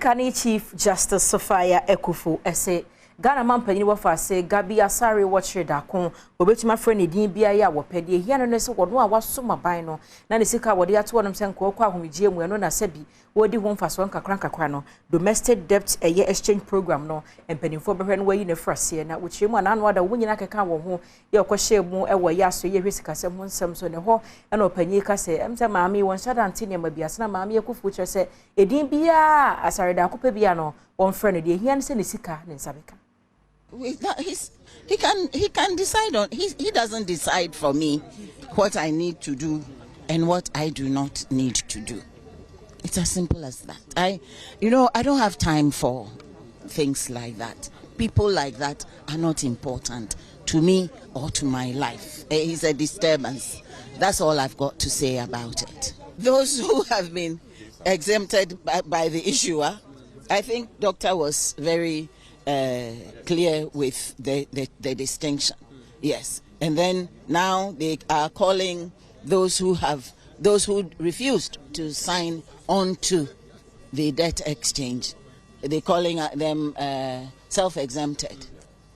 Adikani Chief Justice Sophia Akuffo ese Ghana man panyin wafa say Gabby asare watchere da kon obetima friend edin bia ya wopede hia no se wono a waso maban no na ne sika wode ato wonom se nko kwa ahomgie mu no na sabi wodi ho mfaso nkakra no domestic debt eye exchange program no empanimfo behwe no wayi ne frase na wochire mu anano ada wonyina keka wo ho ye okohye mu ewo ya so ye hwesika se ho nsem so ne ho na opanyi ka se emse maami won shada ante ne mabiase na maami Akuffo kire se edin bia asare da kopa bia no won friend no de hia ne se ne sika ne nsabeka. He can decide on. He doesn't decide for me what I need to do and what I do not need to do. It's as simple as that. I don't have time for things like that. People like that are not important to me or to my life. It's a disturbance. That's all I've got to say about it. Those who have been exempted by the issuer, I think Doctor was very clear with the distinction. Yes. And then now they are calling those who refused to sign on to the debt exchange, they're calling them self-exempted.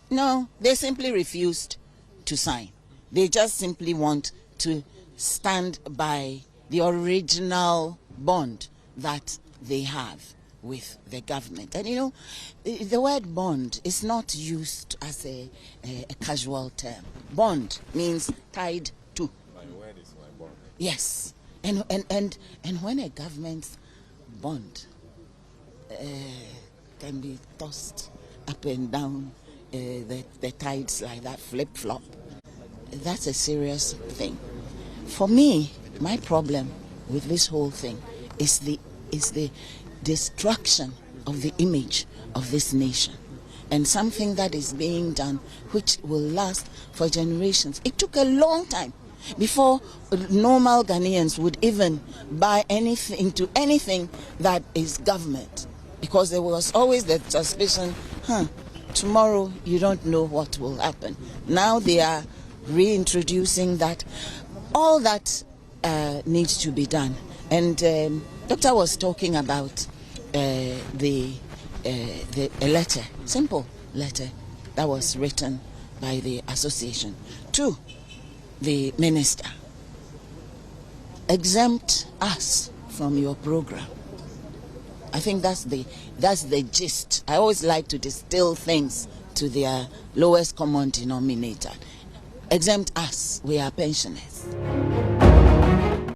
No, they simply refused to sign. They just simply want to stand by the original bond that they have with the government. And the word bond is not used as a casual term. Bond means tied to. My word is my bond. Yes. And when a government's bond can be tossed up and down, the tides like that, flip-flop, that's a serious thing. For me, my problem with this whole thing is the destruction of the image of this nation, and something that is being done which will last for generations. It took a long time before normal Ghanaians would even buy anything that is government, because there was always the suspicion, tomorrow you don't know what will happen. Now they are reintroducing that. All that needs to be done. And Doctor was talking about a letter, simple letter that was written by the association to the minister. Exempt us from your program. I think that's the gist. I always like to distill things to their lowest common denominator. Exempt us, we are pensioners.